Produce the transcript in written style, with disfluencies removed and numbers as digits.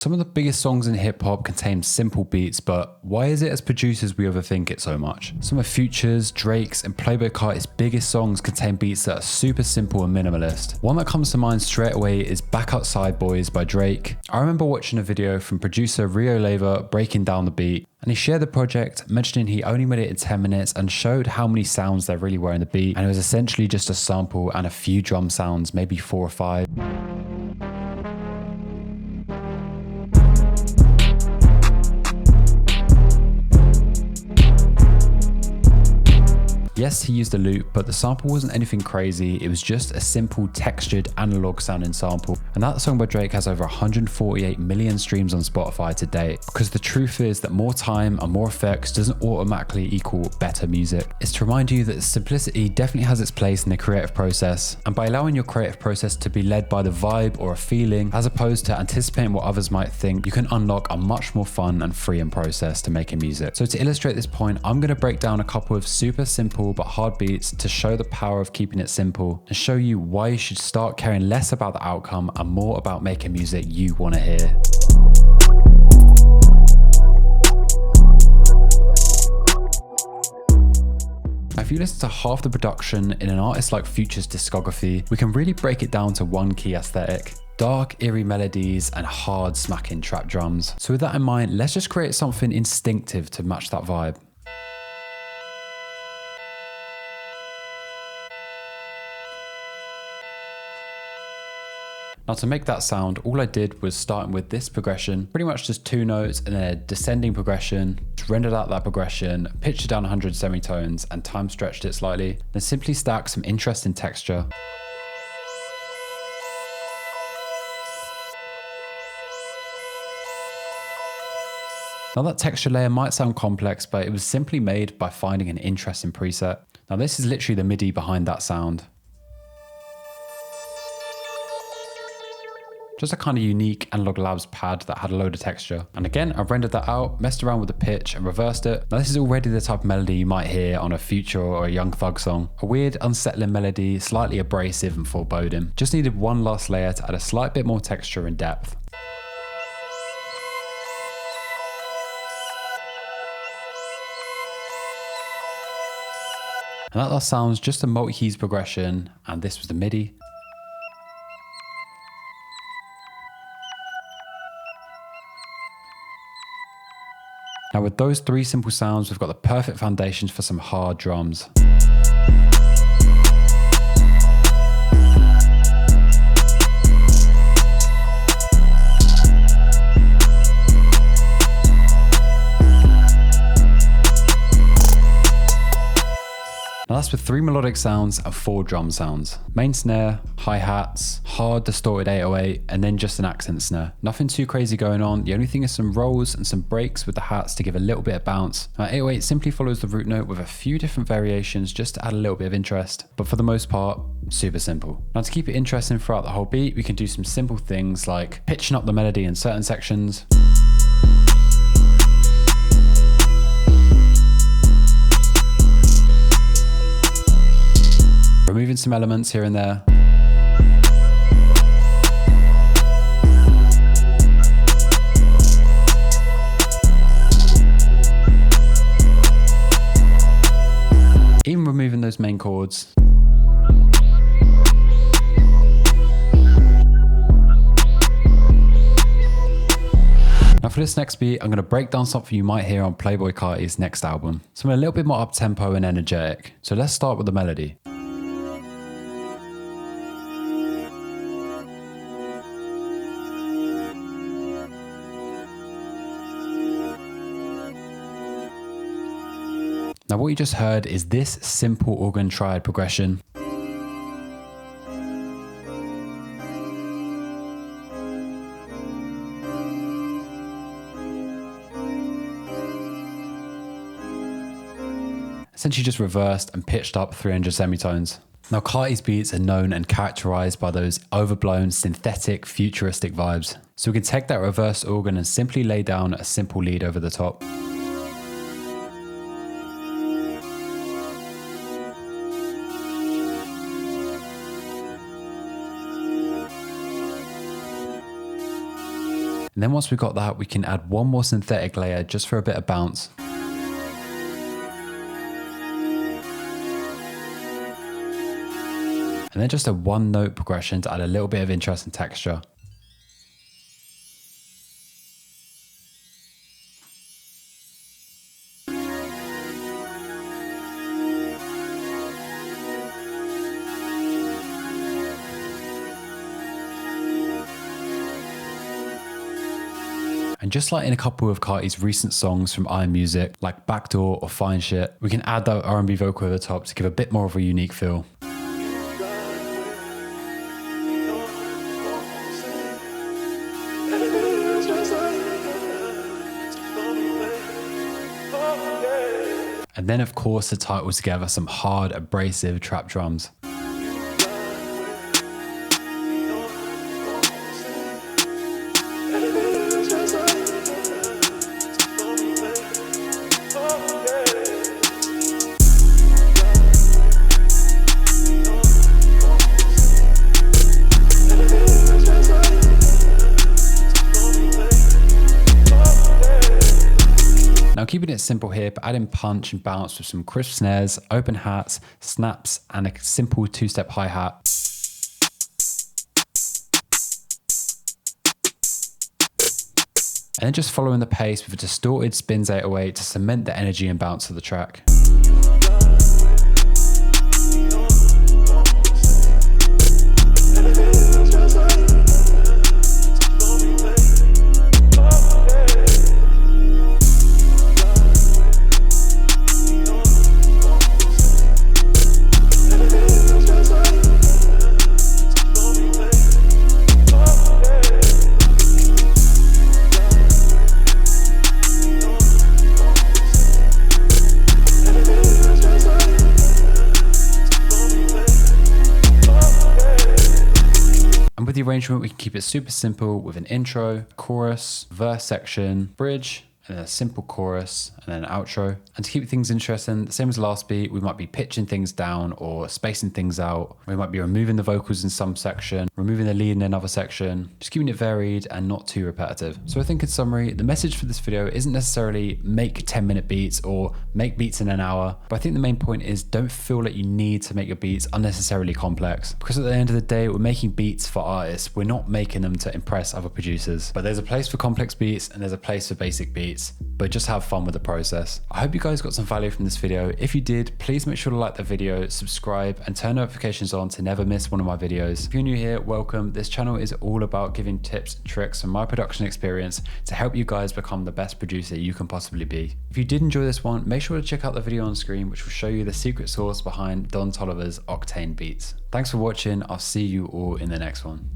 Some of the biggest songs in hip hop contain simple beats, but why is it as producers we overthink it so much? Some of Future's, Drake's, and Playboi Carti's biggest songs contain beats that are super simple and minimalist. One that comes to mind straight away is Back Outside Boys by Drake. I remember watching a video from producer Rio Leva breaking down the beat, and he shared the project, mentioning he only made it in 10 minutes and showed how many sounds there really were in the beat, and it was essentially just a sample and a few drum sounds, maybe 4 or 5. Yes, he used a loop, but the sample wasn't anything crazy. It was just a simple textured analog sounding sample. And that song by Drake has over 148 million streams on Spotify to date, because the truth is that more time and more effects doesn't automatically equal better music. It's to remind you that simplicity definitely has its place in the creative process. And by allowing your creative process to be led by the vibe or a feeling, as opposed to anticipating what others might think, you can unlock a much more fun and freeing process to making music. So to illustrate this point, I'm going to break down a couple of super simple but hard beats to show the power of keeping it simple and show you why you should start caring less about the outcome and more about making music you want to hear. If you listen to half the production in an artist like Future's discography, we can really break it down to one key aesthetic: dark, eerie melodies and hard smacking trap drums. So with that in mind, let's just create something instinctive to match that vibe. Now to make that sound, all I did was starting with this progression, pretty much just 2 notes and then a descending progression, just rendered out that progression, pitched it down 100 semitones and time stretched it slightly, then simply stacked some interesting texture. Now that texture layer might sound complex, but it was simply made by finding an interesting preset. Now this is literally the MIDI behind that sound. Just a kind of unique Analog Labs pad that had a load of texture. And again, I rendered that out, messed around with the pitch and reversed it. Now this is already the type of melody you might hear on a Future or a Young Thug song. A weird, unsettling melody, slightly abrasive and foreboding. Just needed one last layer to add a slight bit more texture and depth. And that last sounds just a multi-keys progression, and this was the MIDI. Now with those 3 simple sounds, we've got the perfect foundations for some hard drums. Now that's with 3 melodic sounds and 4 drum sounds. Main snare, hi-hats, hard distorted 808, and then just an accent snare. Nothing too crazy going on. The only thing is some rolls and some breaks with the hats to give a little bit of bounce. Now 808 simply follows the root note with a few different variations just to add a little bit of interest, but for the most part, super simple. Now to keep it interesting throughout the whole beat, we can do some simple things like pitching up the melody in certain sections, removing some elements here and there. Even removing those main chords. Now for this next beat, I'm going to break down something you might hear on Playboi Carti's next album. Something a little bit more up-tempo and energetic. So let's start with the melody. Now what you just heard is this simple organ triad progression. Essentially just reversed and pitched up 300 semitones. Now Carti's beats are known and characterized by those overblown, synthetic, futuristic vibes. So we can take that reversed organ and simply lay down a simple lead over the top. And then once we've got that, we can add one more synthetic layer just for a bit of bounce. And then just a one note progression to add a little bit of interest and texture. And just like in a couple of Carti's recent songs from Iron Music, like Backdoor or Fine Shit, we can add that R&B vocal over the top to give a bit more of a unique feel. And then of course to tie it all together, some hard, abrasive trap drums. Now keeping it simple here, but adding punch and bounce with some crisp snares, open hats, snaps, and a simple two-step hi-hat. And then just following the pace with a distorted spins 808 to cement the energy and bounce of the track. With the arrangement, we can keep it super simple with an intro, chorus, verse section, bridge, and then a simple chorus, and then an outro. And to keep things interesting, the same as last beat, we might be pitching things down or spacing things out. We might be removing the vocals in some section, removing the lead in another section, just keeping it varied and not too repetitive. So I think in summary, the message for this video isn't necessarily make 10-minute beats or make beats in an hour, but I think the main point is don't feel like you need to make your beats unnecessarily complex, because at the end of the day, we're making beats for artists. We're not making them to impress other producers. But there's a place for complex beats and there's a place for basic beats, but just have fun with the process. I hope you guys got some value from this video. If you did, please make sure to like the video, subscribe, and turn notifications on to never miss one of my videos. If you're new here, welcome. This channel is all about giving tips and tricks from my production experience to help you guys become the best producer you can possibly be. If you did enjoy this one, make sure to check out the video on screen, which will show you the secret sauce behind Don Toliver's Octane beats. Thanks for watching. I'll see you all in the next one.